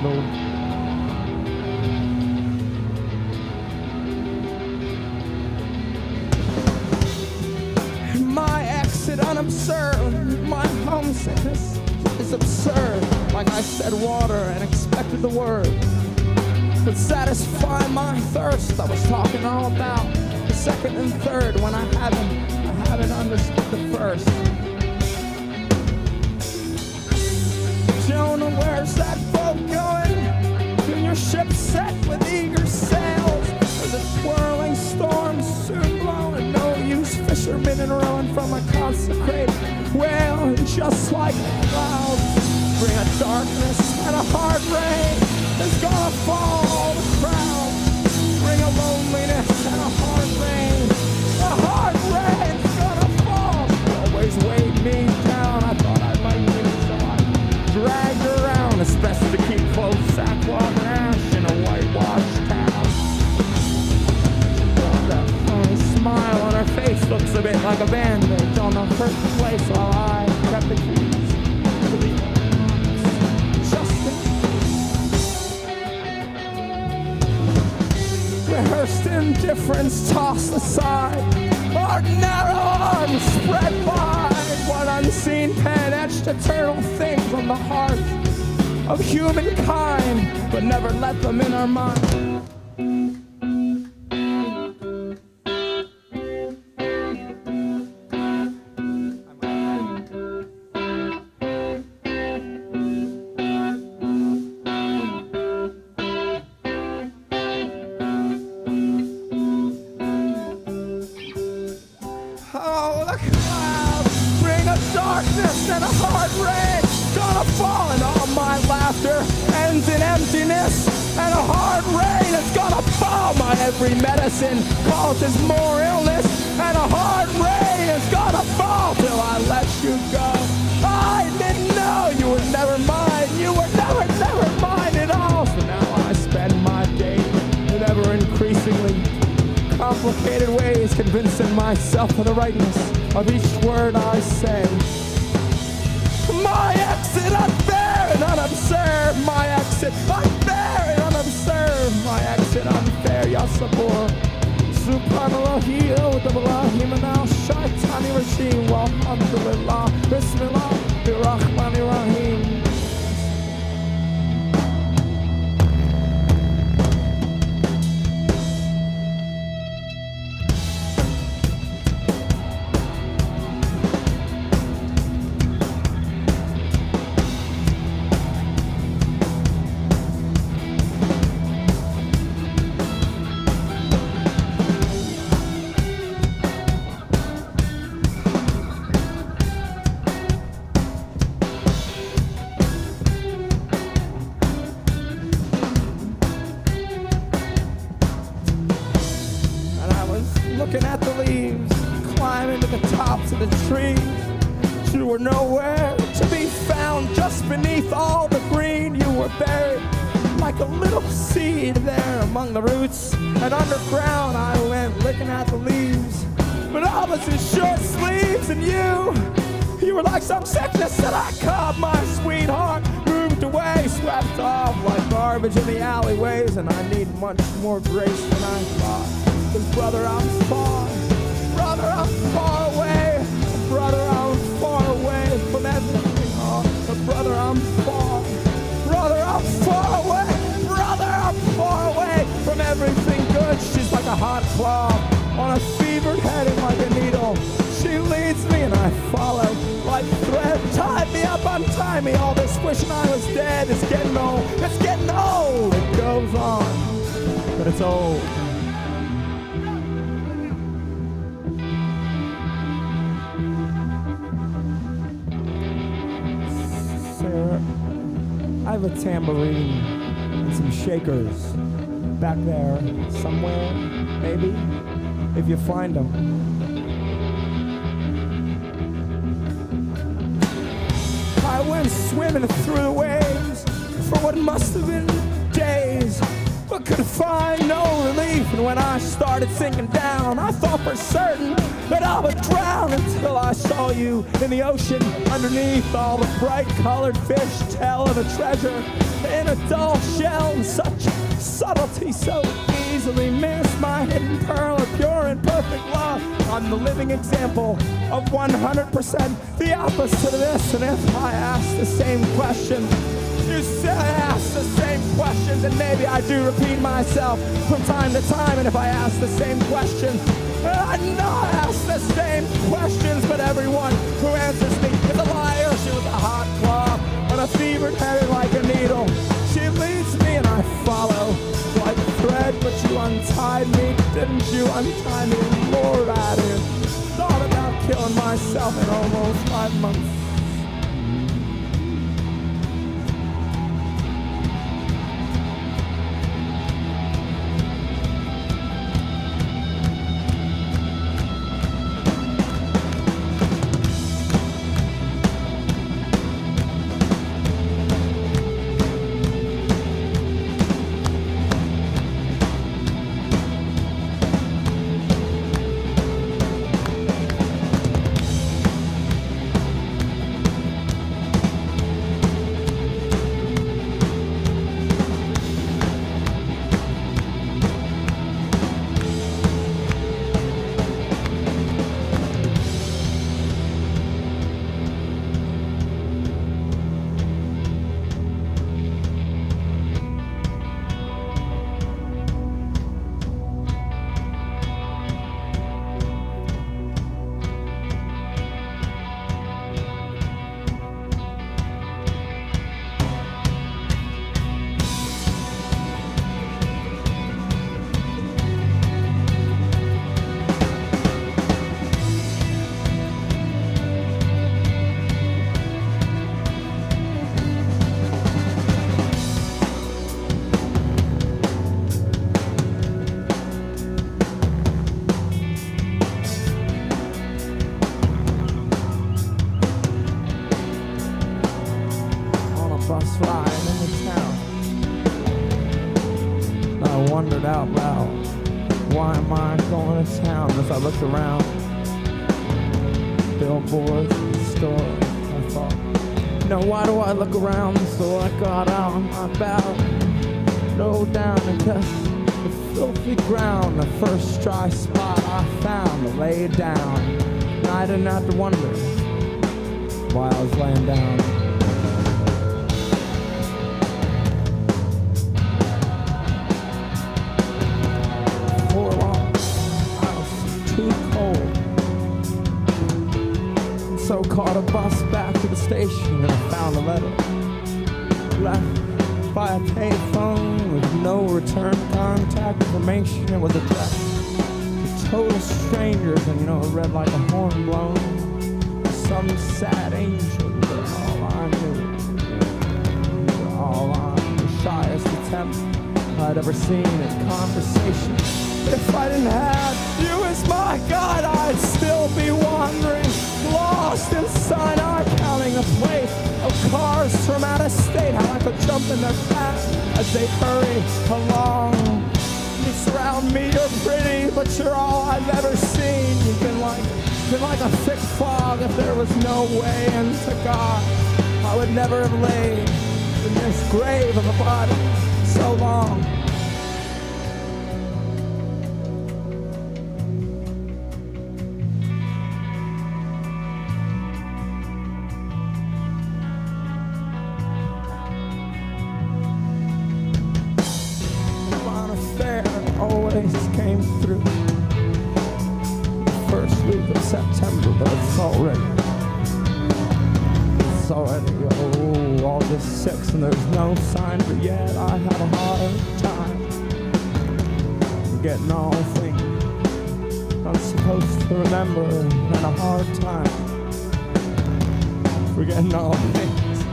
interlude. My exit unobserved, my homesickness is absurd. Like I said water and expected the word would satisfy my thirst. I was talking all about the second and third when I haven't understood the first. Jonah, where's that boat going? When your ship set with eager sails, there's a swirling storm soon blowing. No use fishermen and rowing from a consecrated whale. And just like clouds, bring a darkness and a hard rain. There's gonna fall the crowd. Bring a loneliness and a hard rain. A hard rain's gonna fall. Always weighed me down. I thought I might win, so I dragged her around. It's best to keep close sackcloth and ash in a whitewashed town. That funny smile on her face looks a bit like a bandage on the hurt place while I kept the keys to the rehearsed indifference tossed aside, our narrow arms spread wide. One unseen pen etched eternal things on the heart of humankind, but never let them in our mind. Darkness and a hard rain gonna fall, and all my laughter ends in emptiness and a hard rain is gonna fall. My every medicine causes more illness, and a hard rain is gonna fall till I let you go. I didn't know you were never mine. You were never mine at all. So now I spend my days in ever increasingly complicated ways, convincing myself of the rightness of each word I say. My exit unfair and unobserved. My exit unfair and unobserved. My exit unfair. Yasabur. Subhanallah, Udaballahi Manal, Shaitani Rashim, Walhamdulillah, Bismillah, Birrahmani Rahim. Looking at the leaves, climbing to the tops of the trees. You were nowhere to be found. Just beneath all the green, you were buried like a little seed there among the roots. And underground I went looking at the leaves, but I was in short sleeves, and you were like some sickness that I caught. My sweetheart moved away, swept off like garbage in the alleyways, and I need much more grace than I thought. 'Cause brother, I'm far away. Brother, I'm far away from everything. Oh, but brother, I'm far away. Brother, I'm far away from everything good. She's like a hot claw on a fevered head and like a needle. She leads me and I follow like thread. Tie me up, untie me. All this wishing I was dead is getting old. It's getting old. It goes on, but it's old. I have a tambourine and some shakers back there somewhere, maybe, if you find them. I went swimming through the waves for what must have been days, but could find no relief, and when I started sinking down, I thought for certain that I would drown until I saw you in the ocean underneath all the bright colored fish tell of a treasure in a dull shell, and such subtlety so easily missed, my hidden pearl of pure and perfect love. I'm the living example of 100% the opposite of this, and if I ask the same question, you say I ask the same questions, and maybe I do repeat myself from time to time, and if I ask the same question, I know I ask the same questions, but everyone who answers me is a liar. She was a hot claw on a fevered head like a needle. She leads me and I follow like a thread, but you untied me, didn't you untie me? Lord, I did. Thought about killing myself in almost 5 months. Bus ride into town, I wondered out loud, why am I going to town? As I looked around, billboards and stores, I thought, why do I look around? So I got out on my bow, rode down and touched the filthy ground, the first dry spot I found, I laid down, and I didn't have to wonder why I was laying down. So caught a bus back to the station and I found a letter left by a payphone with no return contact information. It was addressed to total strangers, and it read like a horn blown. Some sad angel, you were all I knew. You were all on the shyest attempt I'd ever seen at conversation. If I didn't have you as my guide, I'd still be wandering, lost in Sinai, counting the plate of cars from out of state. How I could jump in their path as they hurry along. You surround me, you're pretty, but you're all I've ever seen. You've been like a thick fog. If there was no way into God, I would never have laid in this grave of a body so long. Always came through the first week of September, but it's already August 6th, and there's no sign, but yet I have a hard time forgetting all things I'm supposed to remember, and a hard time forgetting all things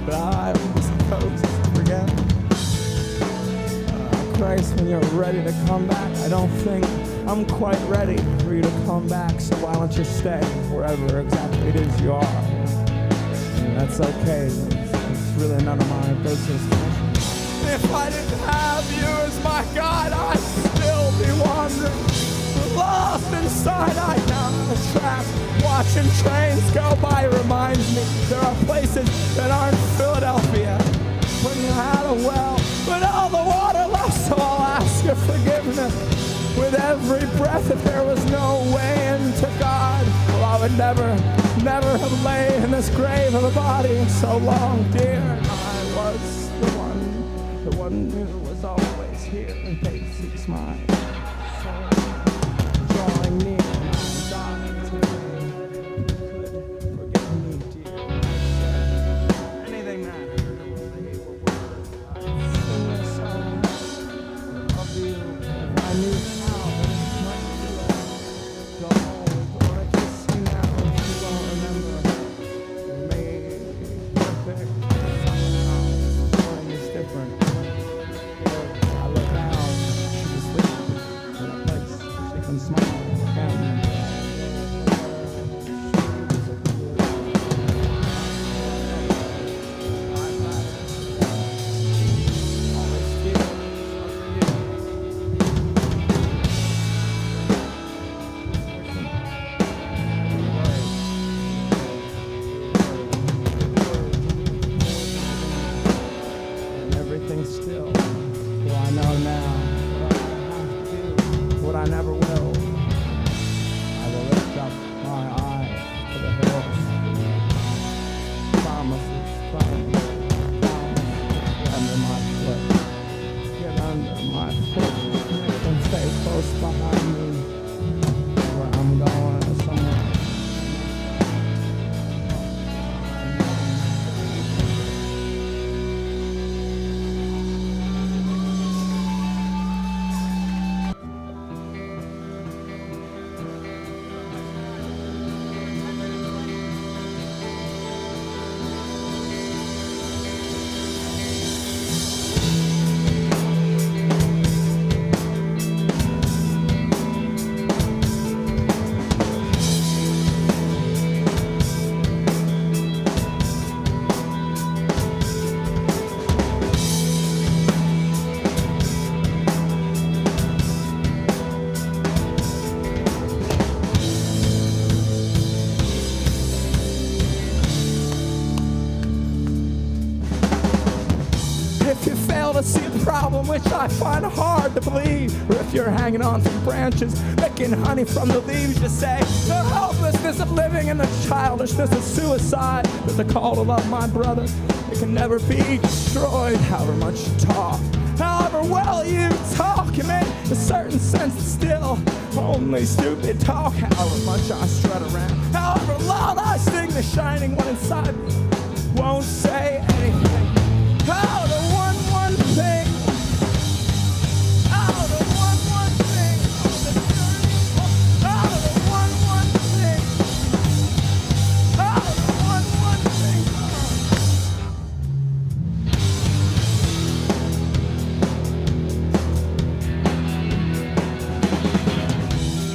that I was supposed to forget. Christ, when you're ready to come back, I don't think I'm quite ready for you to come back, so why don't you stay wherever exactly it is you are. And that's okay, it's really none of my business. If I didn't have you as my guide, I'd still be wandering. Lost inside, I know, trapped. Watching trains go by reminds me there are places that aren't Philadelphia. When you had a well, with all the water left, so I'll ask your forgiveness. With every breath, if there was no way into God, well, I would never have lain in this grave of a body so long, dear. I was the one who was always here in Pacey's mind. So, drawing near, my dying to could forgive me, dear. Anything matters. They were words. I'd sing a song of you if I knew how, but it's much too late. Go home, or I kiss you now if you won't remember. Made perfect somehow. This morning is different. I look out, she's asleep in a place she can smile at me. Still, for I know now what I have to do, what I never will. I will lift up my eyes to the hills. Promises, get under my foot. Get under my foot and stay close behind me. Where I'm going somewhere. If you fail to see the problem, which I find hard to believe, or if you're hanging on from branches, making honey from the leaves, just say the hopelessness of living and the childishness of suicide. But the call to love my brother, it can never be destroyed. However much you talk, however well you talk, you make a certain sense it's still only stupid talk. However much I strut around, however loud I sing, the shining one inside me won't say anything. Oh, the one thing. Oh, the one thing. Oh, the one thing. Oh, the one thing.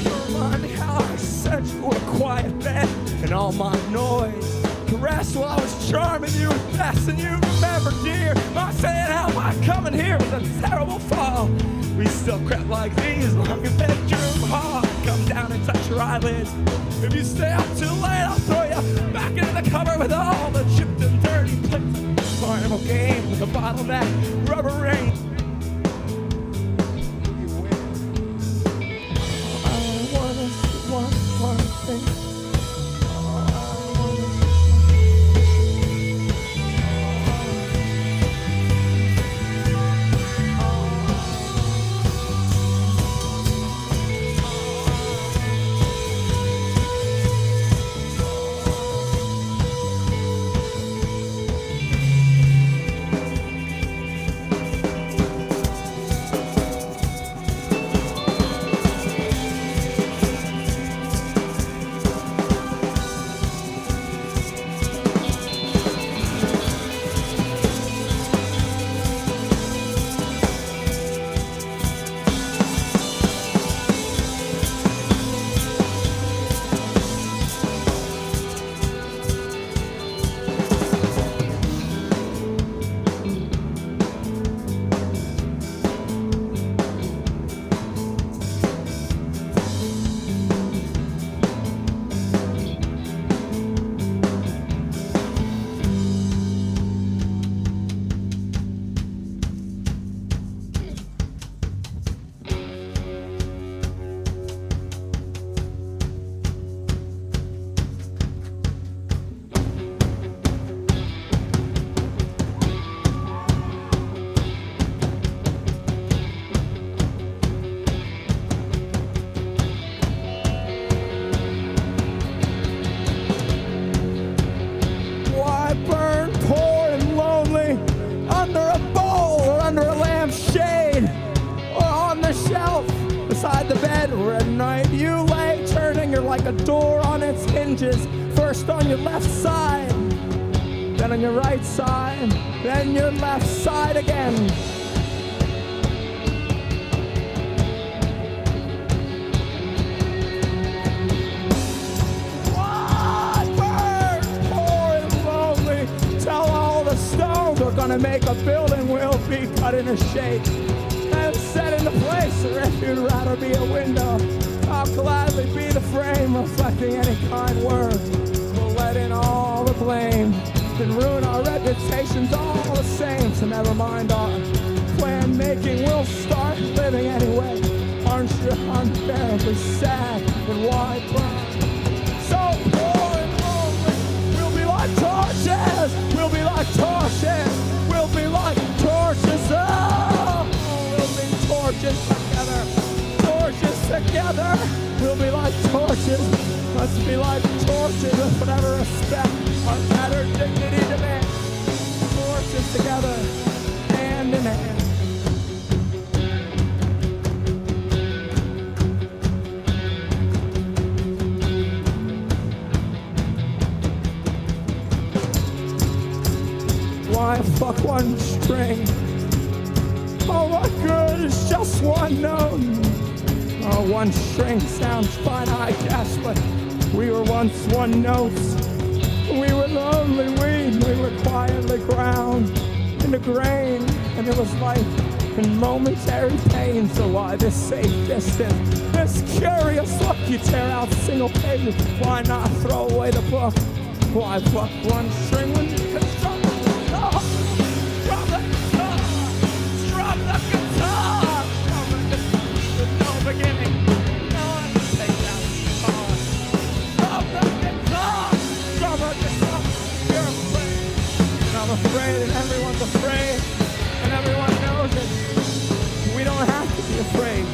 You remind me how I said you were quiet then, and all my noise. Rest while I was charming you and passing you. Remember, dear, I'm saying how I coming here was a terrible fall. We still crept like these long as bedroom hall. Come down and touch your eyelids. If you stay up too late, I'll throw you back into the cover with all the chipped and dirty plates. Carnival game with a bottleneck, rubber ring. You win. I want to see one thing. like a door on its hinges. First on your left side, then on your right side, then your left side again. White birds pouring lonely. Tell all the stones we're gonna make a building will be cut into shape and set into place. Or if you'd rather be a window, I'll gladly be the frame reflecting any kind word. We'll let in all the blame and ruin our reputations all the same. So never mind our plan making, we'll start living anyway. Aren't you unbearably sad and wide blind? So poor and lonely, we'll be like torches, we'll be like torches, we'll be like torches. Oh, we'll be torches together, torches together. We'll be like torches, let's be like torches with whatever respect our better dignity demands. Torches together, hand in hand. Why fuck one string? Oh, what good is just one note? Oh, one string sounds fine, I guess, but we were once one note. We were lonely weed, we were quietly ground into grain, and it was life in momentary pain. So why this safe distance, this curious look? You tear out single pages, why not throw away the book? Why fuck one string when you can strum the guitar? Strum the guitar, strum the guitar, strum the guitar with no beginning, no one to take that guitar. Strum the guitar, strum the guitar. You're afraid, and I'm afraid, and everyone's afraid, and everyone knows it. We don't have to be afraid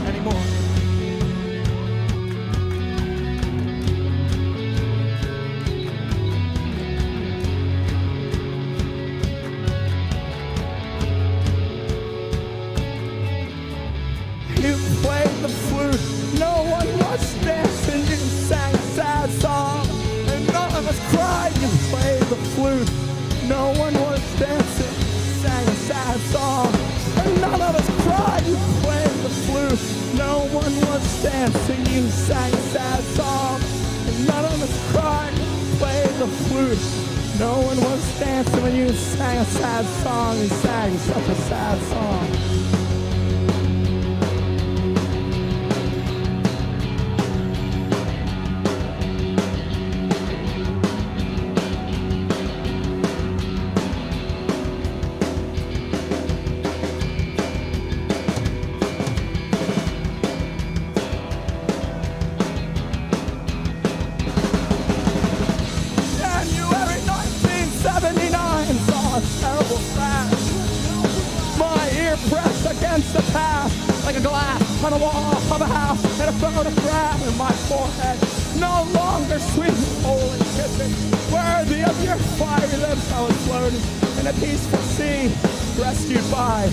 anymore. You played the flute, no one was dancing. You sang a sad song, and none of us cried. You played the flute, no one was dancing. You sang a sad song, and none of us cried. You played the flute, no one was dancing. You sang a sad song, and none of us cried. You played the flute, no one was dancing when you sang a sad song. You sang such a sad song. Against the past, like a glass on a wall of a house, and a photograph in my forehead. No longer sweet, cold, and kissing, worthy of your fiery lips. I was floating in a peaceful sea, rescued by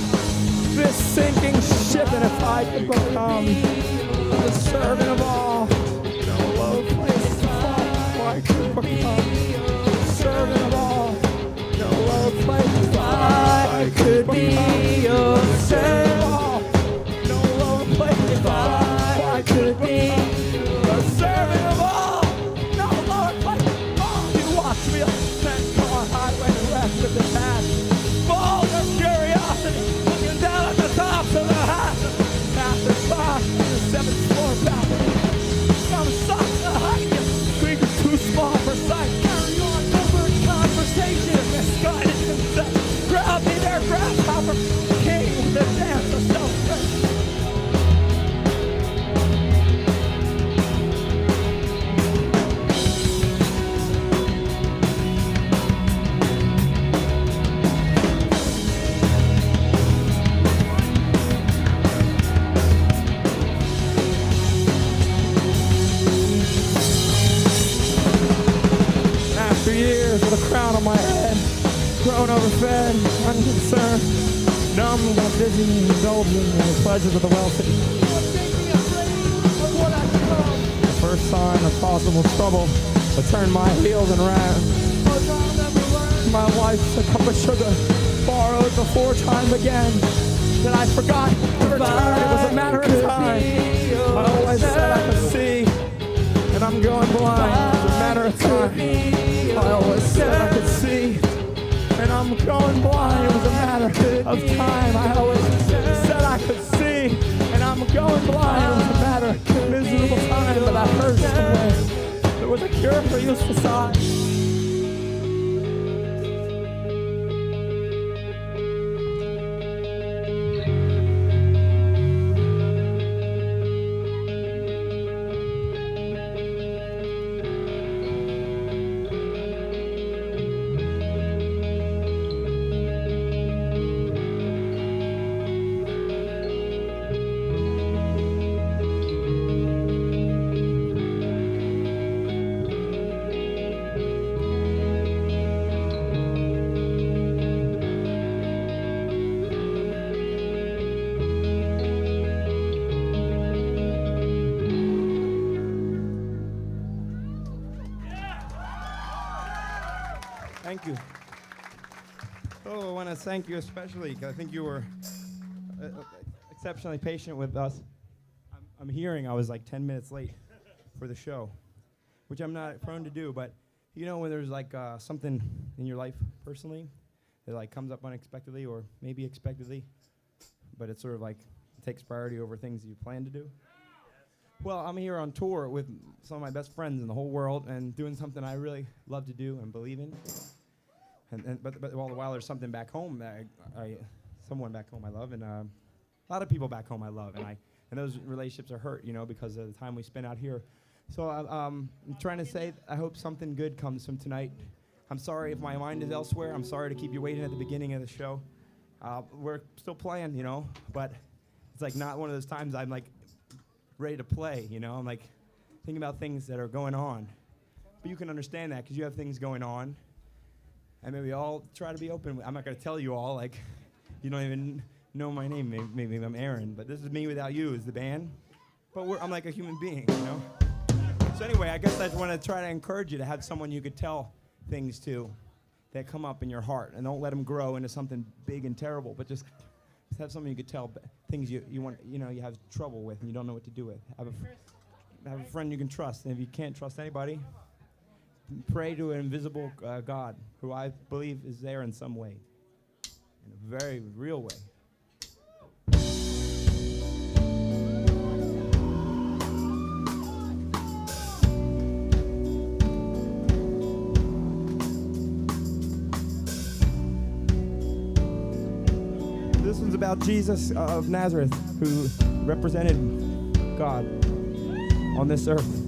this sinking ship. And if I could become the servant of all, no low place to fall. I could become the servant of all, no low place to fall. I could be your servant. No lower place if I could be the servant of all. No lower place if all. You watch me on the center highway, the rest of the past. Full of curiosity, looking down at the tops of the house. After class, the 7th floor balcony. Some socks to hike you, creeping too small for sight. Carry on, covert conversation, misguided consent. Grab me there, grasshopper, king with the dance of self-praise. After years with a crown on my head, grown overfed, unconcerned, numb, got dizzy, indulging in the pleasures of the wealthy. first sign of possible trouble, I turned my heels and ran. My life's a cup of sugar, borrowed before time began. Then I forgot to return, it was a matter of time. I always said I could see, and I'm going blind, it was a matter of time. I always said I could see, and I'm going blind, it was a matter of time. I always said I could see, and I'm going blind, it was a matter of miserable time, but I heard somewhere there was a cure for useless eyes. Thank you. Oh, I want to thank you especially because I think you were exceptionally patient with us. I'm hearing I was like 10 minutes late for the show, which I'm not prone to do, but you know when there's like something in your life personally that like comes up unexpectedly or maybe expectedly, but it sort of like takes priority over things you plan to do. Well, I'm here on tour with some of my best friends in the whole world and doing something I really love to do and believe in. But all the while there's something back home that someone back home I love, and a lot of people back home I love, and those relationships are hurt, you know, because of the time we spend out here. So I'm trying to say I hope something good comes from tonight. I'm sorry if my mind is elsewhere. I'm sorry to keep you waiting at the beginning of the show. We're still playing, you know, but it's like not one of those times I'm like ready to play, you know. I'm like thinking about things that are going on. But you can understand that because you have things going on. And maybe all try to be open. I'm not going to tell you all, like, you don't even know my name. Maybe I'm Aaron, but this is Me Without You is the band. But I'm like a human being, you know. So anyway, I guess I just want to try to encourage you to have someone you could tell things to that come up in your heart, and don't let them grow into something big and terrible, but just have someone you could tell things you want, you know, you have trouble with and you don't know what to do with. Have a friend you can trust, and if you can't trust anybody, pray to an invisible God who I believe is there in some way, in a very real way. This one's about Jesus of Nazareth, who represented God on this earth.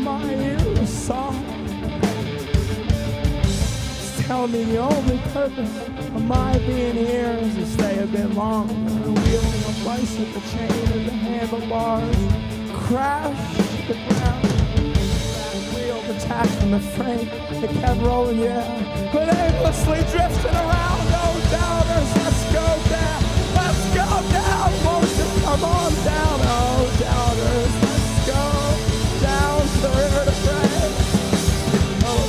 my ears soft. It's telling me the only purpose of my being here is to stay a bit longer. Wheeling a bicycle chain of the handlebars, crash to the ground. Wheel detached from the frame, it kept rolling, yeah, but aimlessly drifting around. Oh, doubters, let's go down, let's go down. Won't you come on down? Oh, doubters, let's go down to the river to pray. Oh,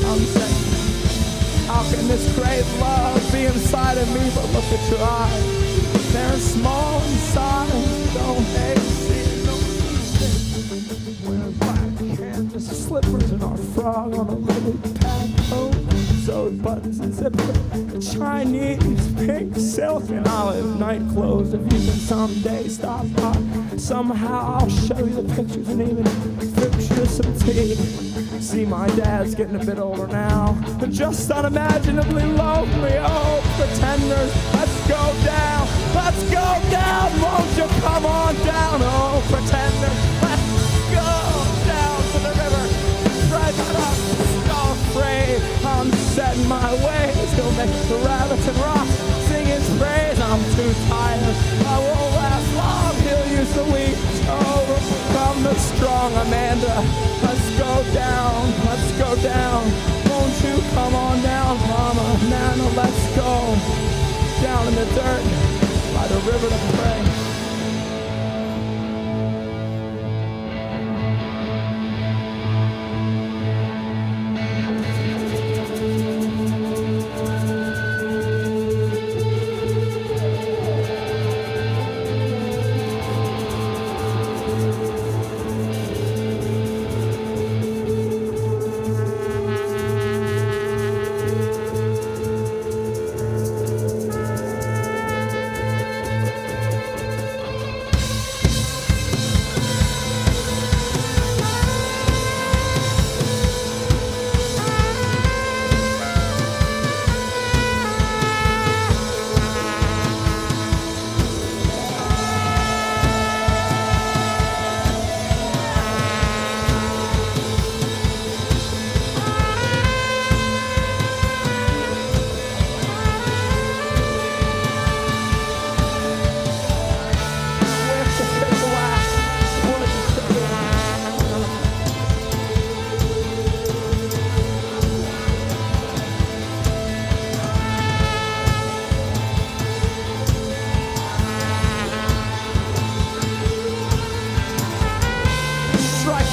I'm saying, how can this great love be inside of me? But look at your eyes, they're small inside. Don't hate, see, don't see. Wearing black canvas slippers and our frog on a little pack coat. Sewed buttons and zippers, Chinese pink silk and olive night clothes. If you can someday stop by, somehow I'll show you the pictures and even fix you some tea. See, my dad's getting a bit older now, but just unimaginably lonely. Oh, pretenders, let's go down, let's go down. Won't you come on down? Oh, pretenders, let's go down to the river. Right up, so afraid. I'm setting my ways, go make the rabbits and rocks sing his praise. I'm too tired, I won't last long. He'll use the weak to overcome the strong. Amanda, let's go down, let's go down. Won't you come on down, Mama, Nana, let's go down in the dirt by the river to pray.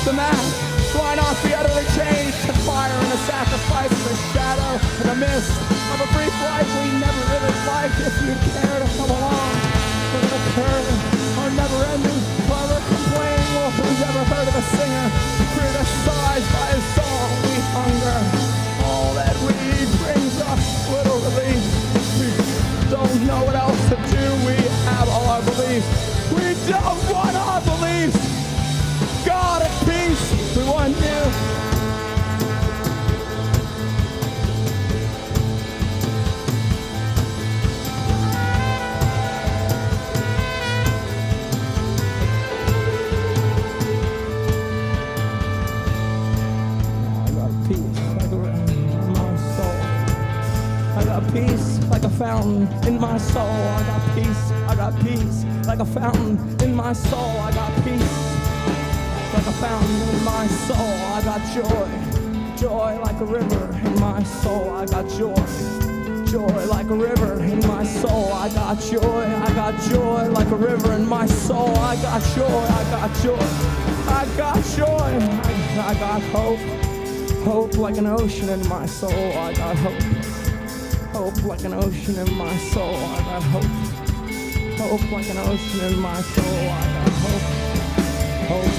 The man, why not be utterly changed to fire and a sacrifice, a shadow and a mist of a brief life we never really liked? If you care to come along with a curve or never-ending clever complaining, well, who's ever heard of a singer criticized by his song? We hunger, all that we eat brings us little relief. We don't know what else to do, we have all our beliefs. We don't want our beliefs. God at peace, we want you. I got peace like a river in my soul. I got peace like a fountain in my soul. I got peace like a fountain in my soul. I got peace like a fountain in my soul. I got joy like a river in my soul. I got joy like a river in my soul. I got joy like a river in my soul. I got joy I got hope like an ocean in my soul. I got hope like an ocean in my soul. I got hope like an ocean in my soul. I got hope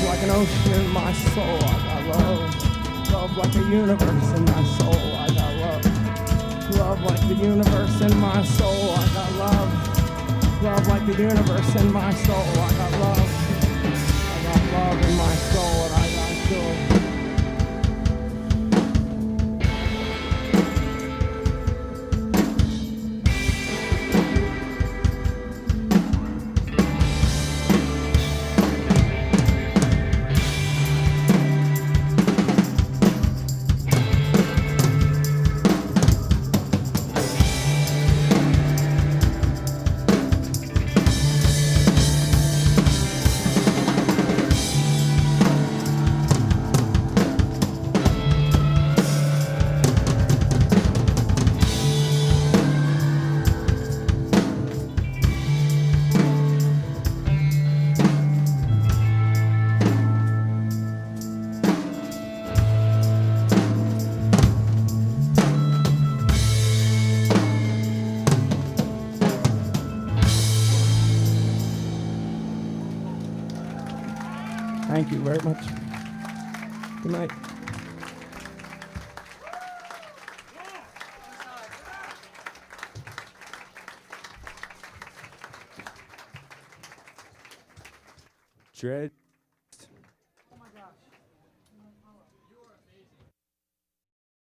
like an ocean in my soul. I got love like a universe in my soul. I got love like the universe in my soul. I got love like the universe in my soul. I got love in my soul, and I got joy. Thank you very much. Good night. Dredg